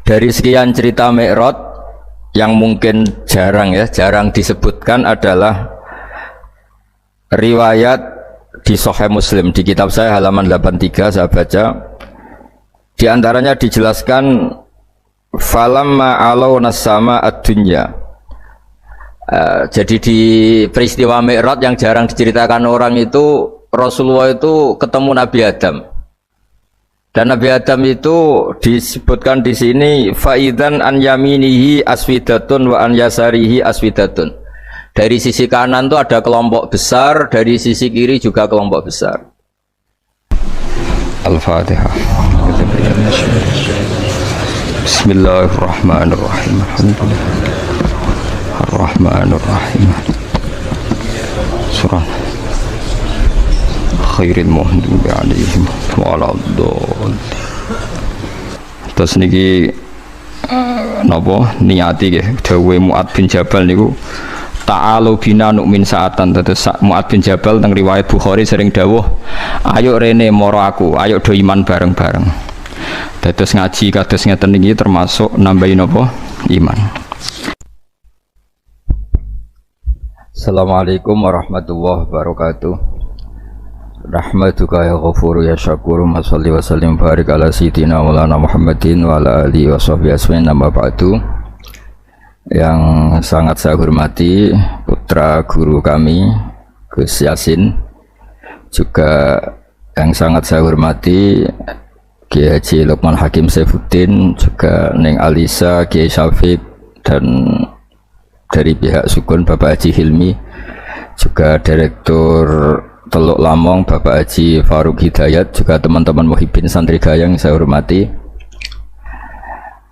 Dari sekian cerita Mi'raj yang mungkin jarang disebutkan adalah riwayat di Sahih Muslim. Di kitab saya halaman 83 saya baca, di antaranya dijelaskan falamma alawna sama ad-dunya. Jadi di peristiwa Mi'raj yang jarang diceritakan orang itu, Rasulullah itu ketemu Nabi Adam. Dan Nabi Adam itu disebutkan di sini faidan an yaminihi aswidatun wa an yasarihi aswidatun. Dari sisi kanan itu ada kelompok besar, dari sisi kiri juga kelompok besar. Al-Fatihah. Bismillahirrahmanirrahim. Ar-Rahmanir-Rahim. Surah khairil muhdibi alaihim waladhdallin. Terus niki napa niati nggih dawuhe Mu'ad bin Jabal niku ta'alu bina nu'min sa'atan. Terus Mu'ad bin Jabal teng riwayat Bukhari sering dawuh, ayo rene moro aku, ayo do iman bareng-bareng. Terus ngaji kados ngeten niki termasuk nambahi napa iman. Assalamualaikum warahmatullahi wabarakatuh. Rahmatuka ya ghafuru ya syakuru. Masalli wa sallim barik ala sayyidina maulana Muhammadin wa ala alihi wa sahbihi asmin. Nama ba'du. Yang sangat saya hormati putra guru kami Gus Yasin, juga yang sangat saya hormati Kiai Haji Lukman Hakim Saifuddin, juga Neng Alisa, Kiai Syafiq, dan dari pihak Sukun Bapak Haji Hilmi, juga Direktur Teluk Lamong Bapak Haji Faruk Hidayat, juga teman-teman Muhibbin Santri Gayang yang saya hormati.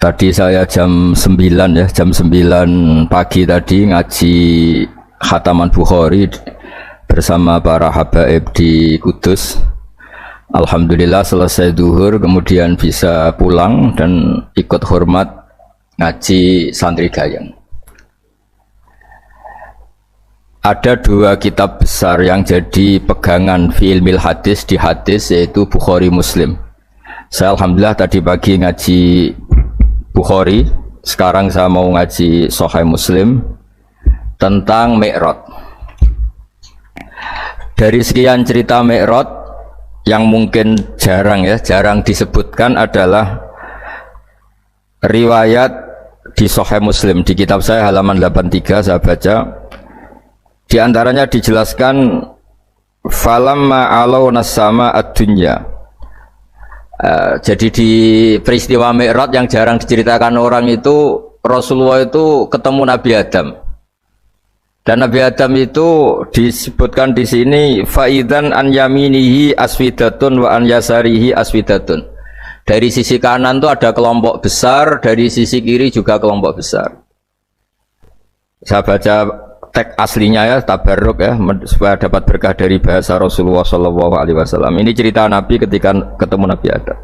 Tadi saya jam 9 pagi tadi ngaji Khataman Bukhari bersama para habaib di Kudus. Alhamdulillah selesai duhur kemudian bisa pulang dan ikut hormat ngaji Santri Gayang. Ada dua kitab besar yang jadi pegangan fi ilmil hadis di hadis, yaitu Bukhari Muslim. Saya alhamdulillah tadi pagi ngaji Bukhari, sekarang saya mau ngaji Sahih Muslim tentang Mi'raj. Dari sekian cerita Mi'raj yang mungkin jarang disebutkan adalah riwayat di Sahih Muslim. Di kitab saya halaman 83 saya baca, di antaranya dijelaskan falamma alawna sama ad-dunya. Jadi di peristiwa Mi'raj yang jarang diceritakan orang itu, Rasulullah itu ketemu Nabi Adam. Dan Nabi Adam itu disebutkan di sini faidan an yaminihi aswidatun wa an yasarihi aswidatun. Dari sisi kanan itu ada kelompok besar, dari sisi kiri juga kelompok besar. Saya baca teks aslinya ya, tabarruk ya, supaya dapat berkah dari bahasa Rasulullah SAW. Ini cerita Nabi ketika ketemu Nabi Adam.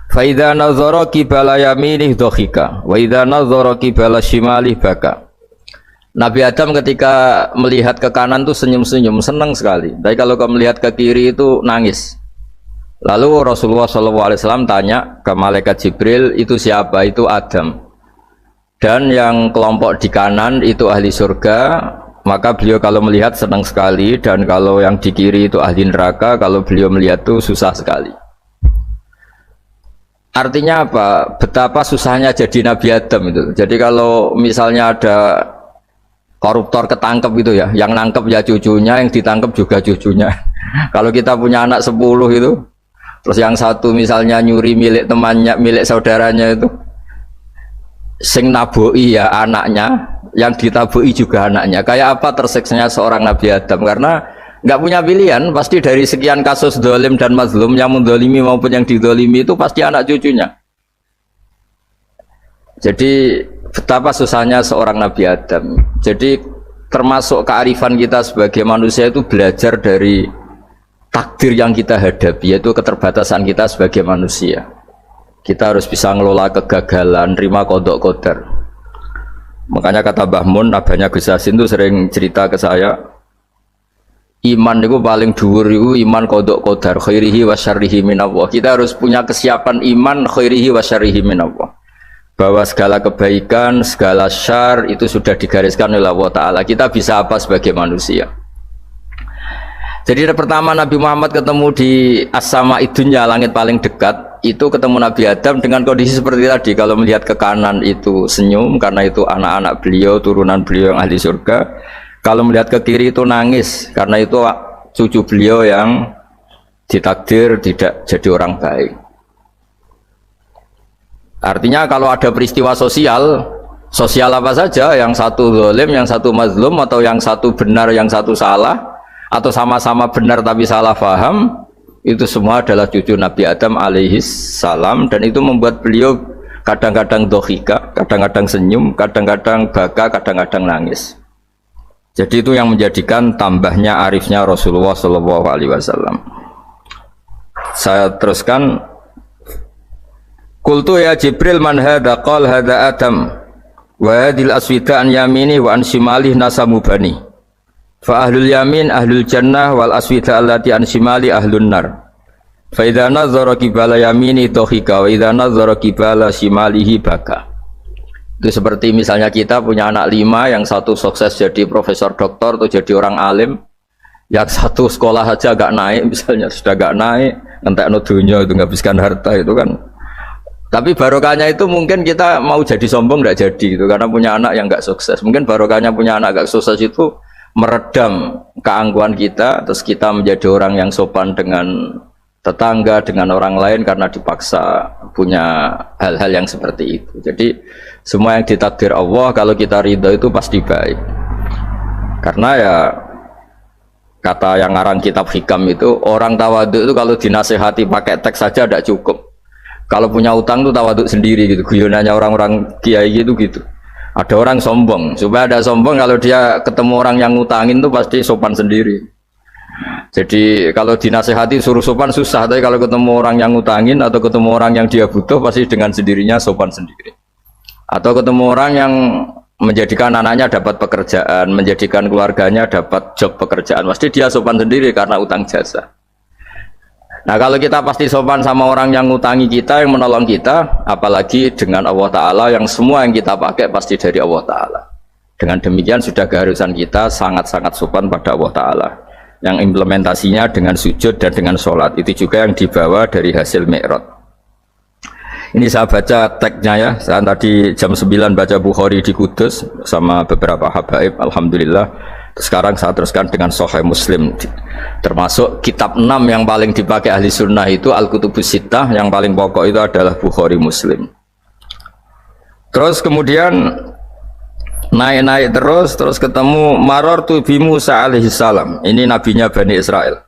Fa idza nazara qibala yaminih dhakhika wa idza nazara qibala shimalih baka. Nabi Adam ketika melihat ke kanan tuh senyum-senyum, senang sekali. Tapi kalau melihat ke kiri itu nangis. Lalu Rasulullah SAW tanya ke malaikat Jibril, itu siapa? Itu Adam. Dan yang kelompok di kanan itu ahli surga, maka beliau kalau melihat senang sekali, dan kalau yang di kiri itu ahli neraka, kalau beliau melihat itu susah sekali. Artinya apa? Betapa susahnya jadi Nabi Adam itu. Jadi kalau misalnya ada koruptor ketangkep gitu ya, yang nangkep ya cucunya, yang ditangkep juga cucunya. Kalau kita punya anak 10 itu, terus yang satu misalnya nyuri milik temannya, milik saudaranya itu, sing naboi ya anaknya, yang ditaboi juga anaknya. Kayak apa tersiksanya seorang Nabi Adam? Karena nggak punya pilihan, pasti dari sekian kasus dolim dan mazlum, yang mendolimi maupun yang didolimi itu pasti anak cucunya. Jadi betapa susahnya seorang Nabi Adam. Jadi termasuk kearifan kita sebagai manusia itu belajar dari takdir yang kita hadapi, yaitu keterbatasan kita sebagai manusia. Kita harus bisa ngelola kegagalan, terima kodok kodar. Makanya kata Mbah Mun, abahnya Gus Yasin itu sering cerita ke saya, iman itu paling dhuwur itu iman kodok kodar, khairihi wa syarrihi minallah. Kita harus punya kesiapan iman khairihi wa syarrihi minallah. bahwa segala kebaikan, segala syar itu sudah digariskan oleh Allah Ta'ala. Kita bisa apa sebagai manusia? Jadi pertama Nabi Muhammad ketemu di as-sama idunya, langit paling dekat, itu ketemu Nabi Adam dengan kondisi seperti tadi. Kalau melihat ke kanan itu senyum, karena itu anak-anak beliau, turunan beliau yang ahli surga. Kalau melihat ke kiri itu nangis, karena itu cucu beliau yang ditakdir tidak jadi orang baik. Artinya kalau ada peristiwa sosial apa saja, yang satu zalim, yang satu mazlum, atau yang satu benar, yang satu salah, atau sama-sama benar tapi salah faham, itu semua adalah cucu Nabi Adam alaihis salam, dan itu membuat beliau kadang-kadang dohika, kadang-kadang senyum, kadang-kadang baka, kadang-kadang nangis. Jadi itu yang menjadikan tambahnya arifnya Rasulullah Shallallahu Alaihi Wasallam. Saya teruskan. Qultu ya Jibril man hadha qal hadha Adam wa hadhil aswida an yamini wa an shimali nasamu bani fa ahlul yamin ahlul jannah wal aswida allati an shimali ahlun nar fa idza nazara qibala yamini dhahika wa idza nazara qibala shimalihi baka. Itu seperti misalnya kita punya anak 5, yang satu sukses jadi profesor doktor atau jadi orang alim, yang satu sekolah saja agak naik, misalnya sudah agak naik, ngentekno dunya itu nghabiskan harta itu kan. Tapi barokahnya itu mungkin kita mau jadi sombong tidak jadi gitu, karena punya anak yang nggak sukses. Mungkin barokahnya punya anak nggak sukses itu meredam keangkuhan kita, terus kita menjadi orang yang sopan dengan tetangga, dengan orang lain karena dipaksa punya hal-hal yang seperti itu. Jadi semua yang ditakdir Allah kalau kita ridho itu pasti baik. Karena ya kata yang ngarang kitab hikam itu, orang tawadhu itu kalau dinasehati pakai teks saja tidak cukup. Kalau punya utang tuh tawaduk sendiri gitu, guyonannya orang-orang kiai gitu. Ada orang sombong, supaya ada sombong kalau dia ketemu orang yang ngutangin tuh pasti sopan sendiri. Jadi kalau dinasehati suruh sopan susah, tapi kalau ketemu orang yang ngutangin atau ketemu orang yang dia butuh pasti dengan sendirinya sopan sendiri. Atau ketemu orang yang menjadikan anaknya dapat pekerjaan, menjadikan keluarganya dapat job pekerjaan, pasti dia sopan sendiri karena utang jasa. Nah kalau kita pasti sopan sama orang yang ngutangi kita, yang menolong kita, apalagi dengan Allah Ta'ala yang semua yang kita pakai pasti dari Allah Ta'ala. Dengan demikian sudah keharusan kita sangat-sangat sopan pada Allah Ta'ala, yang implementasinya dengan sujud dan dengan sholat. Itu juga yang dibawa dari hasil Mi'raj. Ini saya baca teksnya ya, saya tadi jam 9 baca Bukhari di Kudus sama beberapa habaib, Alhamdulillah. Sekarang saya teruskan dengan Sahih Muslim, termasuk kitab 6 yang paling dipakai ahli sunnah itu Al-Kutubus Sittah, yang paling pokok itu adalah Bukhari Muslim. Terus kemudian naik-naik terus ketemu Marartu bi Musa alaihi salam, ini nabinya Bani Israel.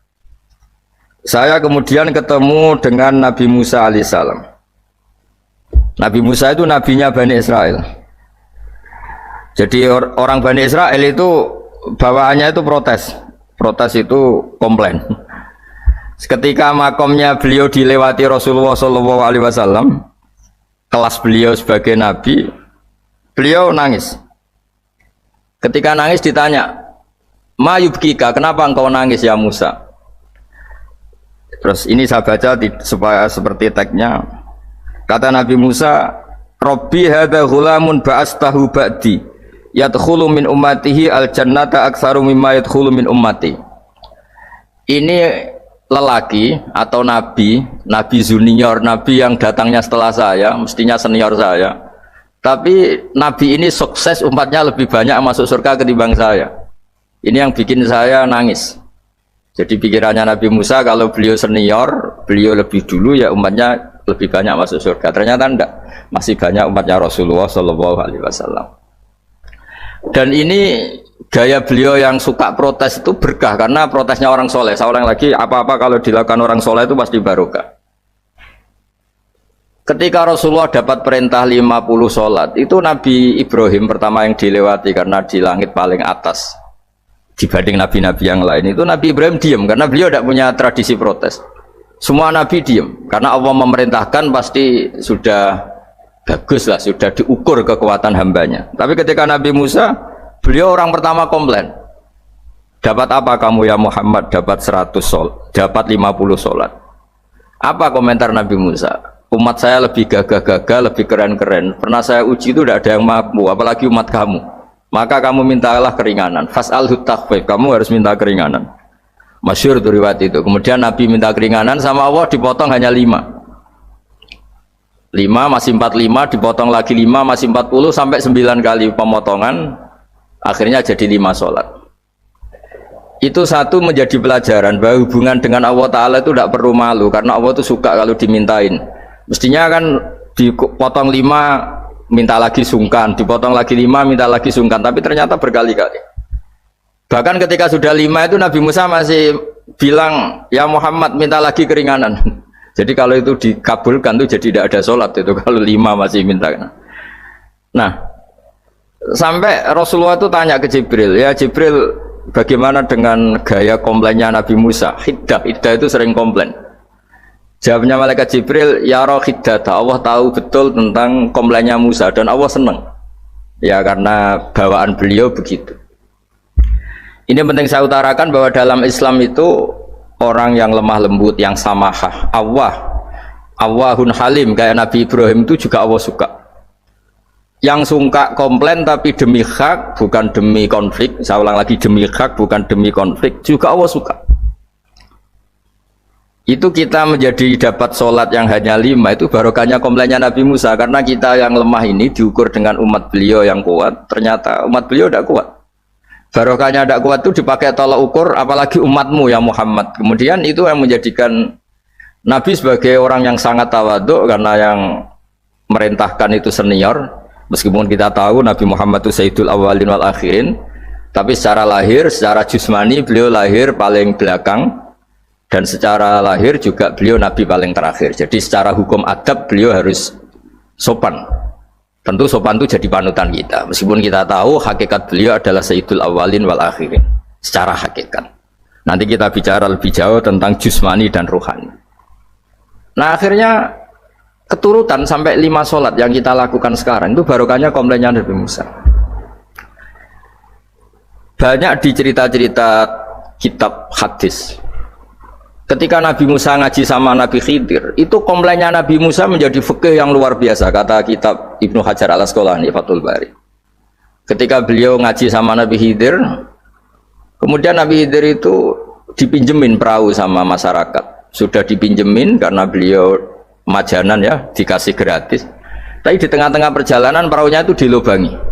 Saya kemudian ketemu dengan Nabi Musa alaihi salam. Nabi Musa itu nabinya Bani Israel. Jadi orang Bani Israel itu bawaannya itu protes itu komplain. Ketika makomnya beliau dilewati Rasulullah SAW, kelas beliau sebagai nabi, beliau nangis. Ketika nangis ditanya, "Ma yubkika, kenapa engkau nangis ya Musa?" Terus ini saya baca supaya seperti teksnya. Kata Nabi Musa, "Rabbi hadza ghulamun ba'astahu ba'di yadkhulu min ummatihi al-jannata aktsaru mimma yadkhulu min ummati." Ini lelaki atau nabi junior, nabi yang datangnya setelah saya, mestinya senior saya. Tapi nabi ini sukses, umatnya lebih banyak masuk surga ketimbang saya. Ini yang bikin saya nangis. Jadi pikirannya Nabi Musa kalau beliau senior, beliau lebih dulu ya umatnya lebih banyak masuk surga. Ternyata enggak, masih banyak umatnya Rasulullah Shallallahu Alaihi Wasallam. Dan ini gaya beliau yang suka protes itu berkah, karena protesnya orang soleh. Saya ulang lagi, apa-apa kalau dilakukan orang soleh itu pasti barokah. Ketika Rasulullah dapat perintah 50 sholat, itu Nabi Ibrahim pertama yang dilewati karena di langit paling atas dibanding nabi-nabi yang lain. Itu Nabi Ibrahim diam karena beliau tidak punya tradisi protes. Semua nabi diam karena Allah memerintahkan, pasti sudah bagus lah, sudah diukur kekuatan hambanya. Tapi ketika Nabi Musa, beliau orang pertama komplain. Dapat apa kamu ya Muhammad? Dapat 100 sholat, dapat 50 sholat. Apa komentar Nabi Musa? umat saya lebih gagah-gagah, lebih keren-keren. Pernah saya uji itu tidak ada yang mampu, apalagi umat kamu. Maka kamu mintalah keringanan. Fas'alhu takhfif, kamu harus minta keringanan. Masyhur itu riwayat itu. Kemudian Nabi minta keringanan sama Allah dipotong hanya 5. 5 masih 45, dipotong lagi 5 masih 40 sampai 9 kali pemotongan, akhirnya jadi 5 sholat. Itu satu menjadi pelajaran bahwa hubungan dengan Allah Ta'ala itu tidak perlu malu, karena Allah itu suka kalau dimintain. Mestinya kan dipotong 5 minta lagi sungkan, dipotong lagi 5 minta lagi sungkan, tapi ternyata berkali-kali. Bahkan ketika sudah 5 itu Nabi Musa masih bilang, ya Muhammad minta lagi keringanan. Jadi kalau itu dikabulkan tuh jadi tidak ada sholat itu kalau 5 masih minta. Nah, sampai Rasulullah itu tanya ke Jibril, ya Jibril, bagaimana dengan gaya komplainnya Nabi Musa? Hiddah itu sering komplain. Jawabnya malaikat Jibril, ya roh hiddata, Allah tahu betul tentang komplainnya Musa dan Allah senang. Ya karena bawaan beliau begitu. Ini penting saya utarakan bahwa dalam Islam itu orang yang lemah lembut, yang samahah, Allahun halim, kayak Nabi Ibrahim itu juga Allah suka. Yang suka komplain tapi demi hak, bukan demi konflik. Saya ulang lagi, demi hak, bukan demi konflik, juga Allah suka. Itu kita menjadi dapat sholat yang hanya 5, itu barokahnya komplainnya Nabi Musa. Karena kita yang lemah ini diukur dengan umat beliau yang kuat, ternyata umat beliau tidak kuat. Barokahnya tidak kuat itu dipakai tolak ukur, apalagi umatmu ya Muhammad. Kemudian itu yang menjadikan Nabi sebagai orang yang sangat tawaduk, karena yang merintahkan itu senior. Meskipun kita tahu Nabi Muhammad itu Sayyidul Awwalin wal Akhirin, tapi secara lahir, secara jusmani beliau lahir paling belakang, dan secara lahir juga beliau Nabi paling terakhir. Jadi secara hukum adab beliau harus sopan. Tentu sopan itu jadi panutan kita, meskipun kita tahu hakikat beliau adalah Sayyidul Awwalin wal Akhirin secara hakikat. Nanti kita bicara lebih jauh tentang jusmani dan ruhani. Nah akhirnya keturutan sampai 5 sholat yang kita lakukan sekarang itu barokahnya komplainnya Nabi Musa. Banyak di cerita-cerita kitab hadis, ketika Nabi Musa ngaji sama Nabi Khidir, itu komplainnya Nabi Musa menjadi fikih yang luar biasa, kata kitab Ibnu Hajar al-Asqalani Fathul Bari. Ketika beliau ngaji sama Nabi Khidir, kemudian Nabi Khidir itu dipinjemin perahu sama masyarakat. Sudah dipinjemin karena beliau majanan ya, dikasih gratis. Tapi di tengah-tengah perjalanan perahunya itu dilubangi.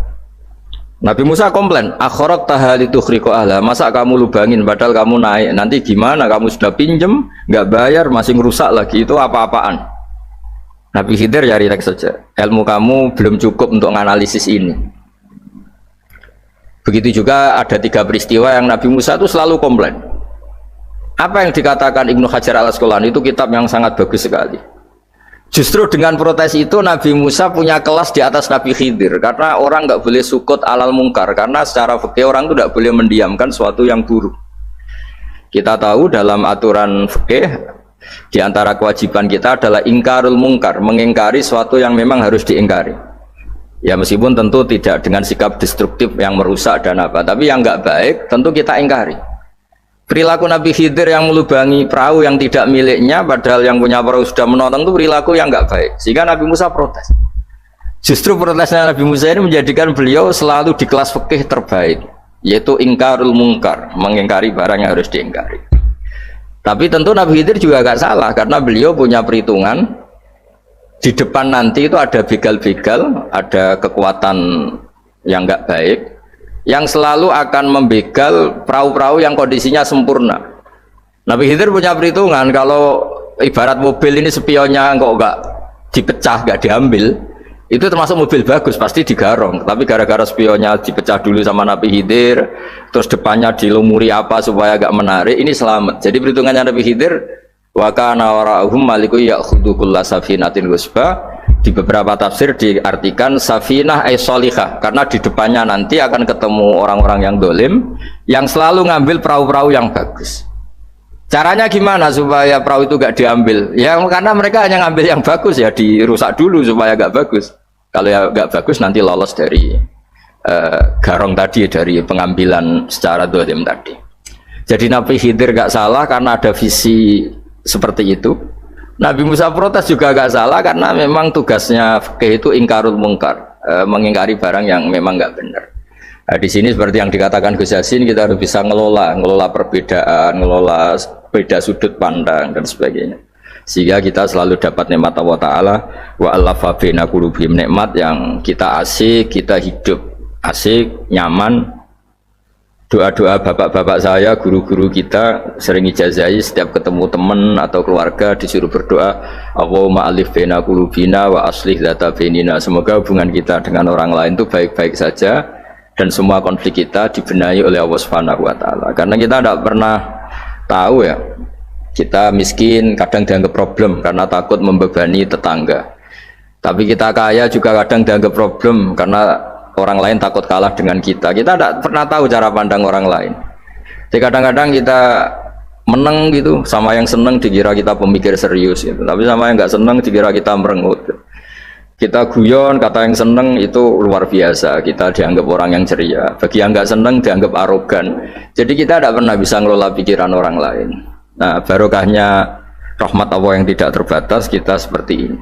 Nabi Musa komplain, akhorak tahalitu khriqo ahla, masa kamu lubangin padahal kamu naik, nanti gimana, kamu sudah pinjem nggak bayar masih ngerusak lagi, itu apa-apaan. Nabi Khidir ya relax saja, ilmu kamu belum cukup untuk menganalisis ini. Begitu juga ada 3 peristiwa yang Nabi Musa itu selalu komplain. Apa yang dikatakan Ibnu Hajar al-Asqalani itu kitab yang sangat bagus sekali. Justru dengan protes itu Nabi Musa punya kelas di atas Nabi Khidir, karena orang nggak boleh sukut alal mungkar, karena secara fikih orang itu tidak boleh mendiamkan suatu yang buruk. Kita tahu dalam aturan fikih di antara kewajiban kita adalah ingkarul mungkar, mengingkari suatu yang memang harus diingkari. Ya meskipun tentu tidak dengan sikap destruktif yang merusak dan apa, tapi yang nggak baik tentu kita ingkari. Perilaku Nabi Khidir yang melubangi perahu yang tidak miliknya, padahal yang punya perahu sudah menonton, itu perilaku yang nggak baik. Sehingga Nabi Musa protes. Justru protesnya Nabi Musa ini menjadikan beliau selalu di kelas fikih terbaik, yaitu ingkarul mungkar, mengingkari barang yang harus diingkari. Tapi tentu Nabi Khidir juga nggak salah, karena beliau punya perhitungan di depan nanti itu ada begal-begal, ada kekuatan yang nggak baik, yang selalu akan membegal perahu-perahu yang kondisinya sempurna. Nabi Khidir punya perhitungan, kalau ibarat mobil ini spionnya kok nggak dipecah, nggak diambil, itu termasuk mobil bagus, pasti digarong. Tapi gara-gara spionnya dipecah dulu sama Nabi Khidir, terus depannya dilumuri apa supaya agak menarik, ini selamat. Jadi perhitungannya Nabi Khidir, wa kana wara'uhum maliku ya'khudhu kulla safinatin ghusba. Di beberapa tafsir diartikan safinah ay sholihah, karena di depannya nanti akan ketemu orang-orang yang dolim yang selalu ngambil perahu-perahu yang bagus. Caranya gimana supaya perahu itu gak diambil? Ya karena mereka hanya ngambil yang bagus, ya dirusak dulu supaya gak bagus. Kalau ya gak bagus nanti lolos dari garong tadi, dari pengambilan secara dolim tadi. Jadi Nabi Khidir gak salah karena ada visi seperti itu. Nabi Musa protes juga gak salah karena memang tugasnya fikih itu ingkarul mungkar, mengingkari barang yang memang gak benar. Nah, di sini seperti yang dikatakan Gus Yassin, kita harus bisa ngelola perbedaan, ngelola beda sudut pandang dan sebagainya. Sehingga kita selalu dapat nikmat Allah Ta'ala wa allafa baina qulubihim, nikmat yang kita asik, kita hidup asik, nyaman. Doa-doa bapak-bapak saya, guru-guru kita sering ijazahi setiap ketemu teman atau keluarga disuruh berdoa, Allahumma alif baina qulubina wa aslih dzata bainina. Semoga hubungan kita dengan orang lain itu baik-baik saja dan semua konflik kita dibenahi oleh Allah Subhanahu wa taala. Karena kita tidak pernah tahu ya, kita miskin kadang dianggap problem karena takut membebani tetangga. Tapi kita kaya juga kadang dianggap problem karena orang lain takut kalah dengan kita. Kita tidak pernah tahu cara pandang orang lain. Jadi kadang-kadang kita menang gitu, sama yang senang dikira kita pemikir serius gitu. Tapi sama yang nggak senang dikira kita merengut. Kita guyon, kata yang senang itu luar biasa. Kita dianggap orang yang ceria. Bagi yang nggak senang dianggap arogan. Jadi kita tidak pernah bisa ngelola pikiran orang lain. Nah, barokahnya rahmat Allah yang tidak terbatas kita seperti ini.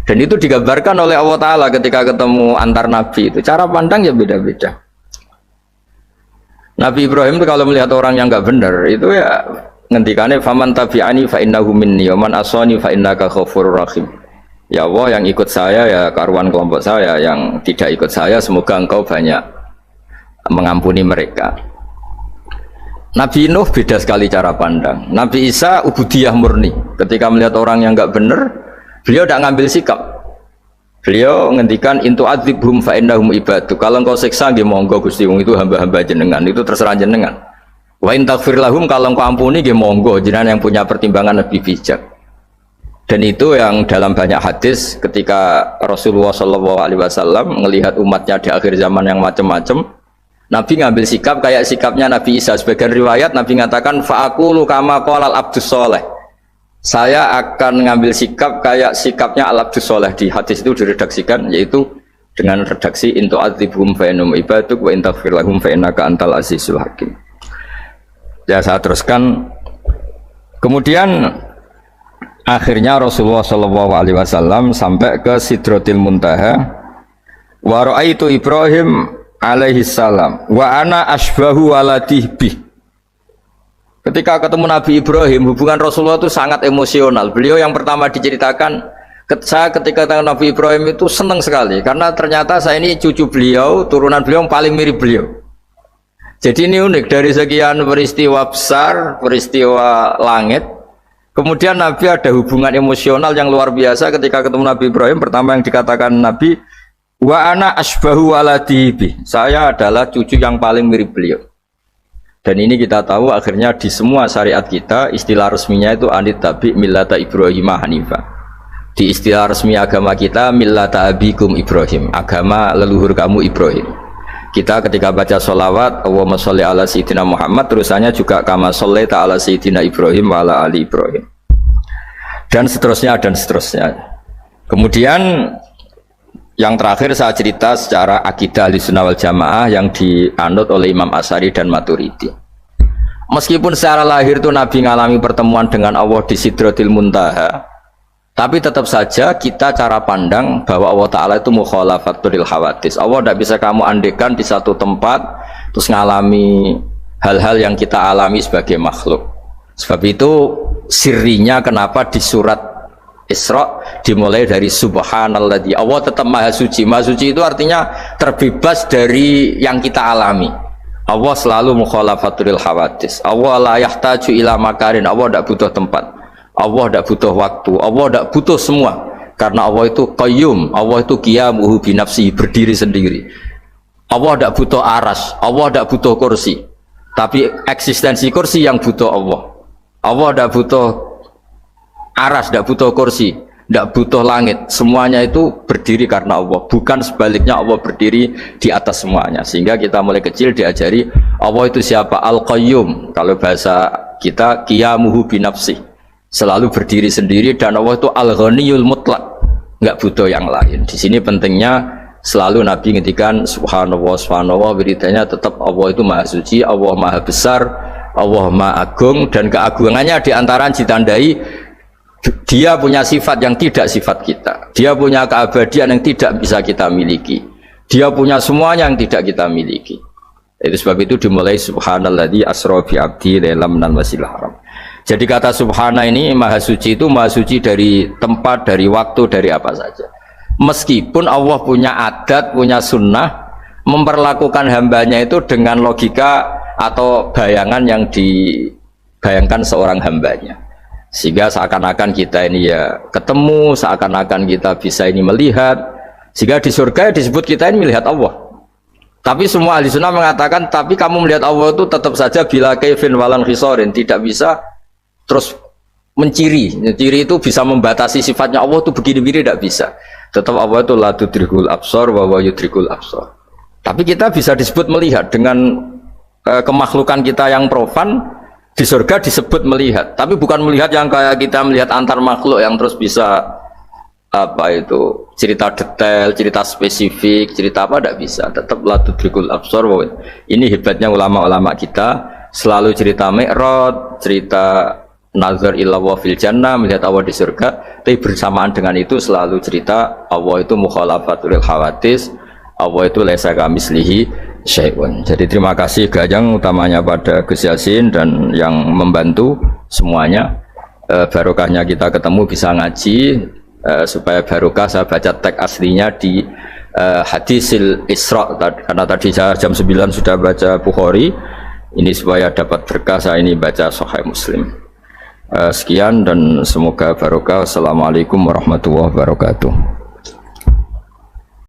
Dan itu digambarkan oleh Allah Ta'ala ketika ketemu antar Nabi itu. Cara pandang ya beda-beda. Nabi Ibrahim itu kalau melihat orang yang nggak benar itu ya ngendikannya faman tabi'ani fa innahu minni wa man asani fa innaka ghafurur rahim. Ya Allah, yang ikut saya ya karuan kelompok saya, yang tidak ikut saya semoga engkau banyak mengampuni mereka. Nabi Nuh beda sekali cara pandang. Nabi Isa ubudiyah murni. Ketika melihat orang yang nggak benar, beliau tidak ngambil sikap. Beliau ngendikan intu adzibhum fa innahum ibadu. Kalau engkau siksa nggih monggo Gusti, wong itu hamba-hamba jenengan, itu terserah jenengan. Wa in taghfir lahum, kalau engkau ampuni nggih monggo, jenengan yang punya pertimbangan lebih bijak. Dan itu yang dalam banyak hadis ketika Rasulullah SAW melihat umatnya di akhir zaman yang macam-macam, Nabi ngambil sikap kayak sikapnya Nabi Isa. Sebagian riwayat Nabi mengatakan fa'aqulu kama qalal abdus sholeh. Saya akan ngambil sikap kayak sikapnya al-abdus sholeh. Di hadis itu diredaksikan yaitu dengan redaksi intu adzibhum fa innahum ibaduk wa in taghfir lahum fa innaka antal azizul hakim. Ya, saya teruskan. Kemudian akhirnya Rasulullah SAW sampai ke Sidratil Muntaha. Wa ra'aitu Ibrahim alaihi salam wa ana asbahu waladih bih. Ketika ketemu Nabi Ibrahim, hubungan Rasulullah itu sangat emosional. Beliau yang pertama diceritakan, saya ketika ketemu Nabi Ibrahim itu senang sekali karena ternyata saya ini cucu beliau, turunan beliau yang paling mirip beliau. Jadi ini unik, dari sekian peristiwa besar, peristiwa langit, kemudian Nabi ada hubungan emosional yang luar biasa ketika ketemu Nabi Ibrahim. Pertama yang dikatakan Nabi, wa ana asbahu waladihi, saya adalah cucu yang paling mirip beliau. Dan ini kita tahu akhirnya di semua syariat kita istilah resminya itu anit tabi millata Ibrahim hanifa. Di istilah resmi agama kita millata abikum Ibrahim, agama leluhur kamu Ibrahim. Kita ketika baca sholawat Allahumma sholli ala sayyidina Muhammad, terusannya juga kama shollaita ala sayyidina Ibrahim wa ala ali Ibrahim, dan seterusnya dan seterusnya. Kemudian yang terakhir saya cerita secara akidah Ahlussunnah wal Jamaah yang dianut oleh Imam Asy'ari dan Maturidi. Meskipun secara lahir itu Nabi mengalami pertemuan dengan Allah di Sidratil Muntaha, tapi tetap saja kita cara pandang bahwa Allah Ta'ala itu mukhalafatul hawadis. Allah tidak bisa kamu andekan di satu tempat terus mengalami hal-hal yang kita alami sebagai makhluk. Sebab itu sirinya kenapa di surat Isra dimulai dari subhanalladzi, Allah tetap maha suci. Maha suci itu artinya terbebas dari yang kita alami. Allah selalu mukhalafatul hawadis. Allah la yahtaju ila makarin, Allah tidak butuh tempat, Allah tidak butuh waktu, Allah tidak butuh semua. Karena Allah itu qayyum, Allah itu qiyamuhu binafsi, berdiri sendiri. Allah tidak butuh aras, Allah tidak butuh kursi. Tapi eksistensi kursi yang butuh Allah. Allah tidak butuh aras, tidak butuh kursi, tidak butuh langit, semuanya itu berdiri karena Allah, bukan sebaliknya Allah berdiri di atas semuanya. Sehingga kita mulai kecil diajari Allah itu siapa? Al-Qayyum, kalau bahasa kita qiyamuhu binafsi, selalu berdiri sendiri, dan Allah itu Al-Ghaniyul Mutlaq, nggak butuh yang lain. Di sini pentingnya selalu Nabi ngintikan subhanallah, subhanallah, wiridanya tetap Allah itu maha suci, Allah maha besar, Allah maha agung, dan keagungannya diantara ditandai Dia punya sifat yang tidak sifat kita. Dia punya keabadian yang tidak bisa kita miliki. Dia punya semuanya yang tidak kita miliki. Itu sebab itu dimulai subhanalladzi asra bi abdi lailam minal masjidil haram. Jadi kata subhana ini maha suci itu maha suci dari tempat, dari waktu, dari apa saja. Meskipun Allah punya adat, punya sunnah memperlakukan hambanya itu dengan logika atau bayangan yang dibayangkan seorang hambanya, sehingga seakan-akan kita ini ya ketemu, seakan-akan kita bisa ini melihat, sehingga di surga disebut kita ini melihat Allah. Tapi semua ahli sunnah mengatakan tapi kamu melihat Allah itu tetap saja bila kaifin walan khisorin, tidak bisa terus menciri itu bisa membatasi sifatnya Allah itu begini-begini, tidak bisa. Tetap Allah itu la tudrikul absar wa huwa yudrikul absar. Tapi kita bisa disebut melihat dengan kemakhlukan kita yang profan. Di surga disebut melihat, tapi bukan melihat yang kayak kita melihat antar makhluk yang terus bisa apa itu cerita detail, cerita spesifik, cerita apa, tidak bisa. Tetap la tudrikul absar. Ini hebatnya ulama-ulama kita, selalu cerita Mi'raj, cerita nazar ilallah fil jannah, melihat Allah di surga, tapi bersamaan dengan itu selalu cerita Allah itu mukhalafatul hawadits, Allah itu laisa kamislihi syai'un. Jadi terima kasih Gajang utamanya pada Gus Yasin dan yang membantu semuanya. Barokahnya kita ketemu bisa ngaji, supaya barokah saya baca teks aslinya di hadisil Isra, karena tadi saya jam 9 sudah baca Bukhari, ini supaya dapat berkah saya ini baca Sahih Muslim. Sekian dan semoga barokah. Assalamualaikum warahmatullahi wabarakatuh.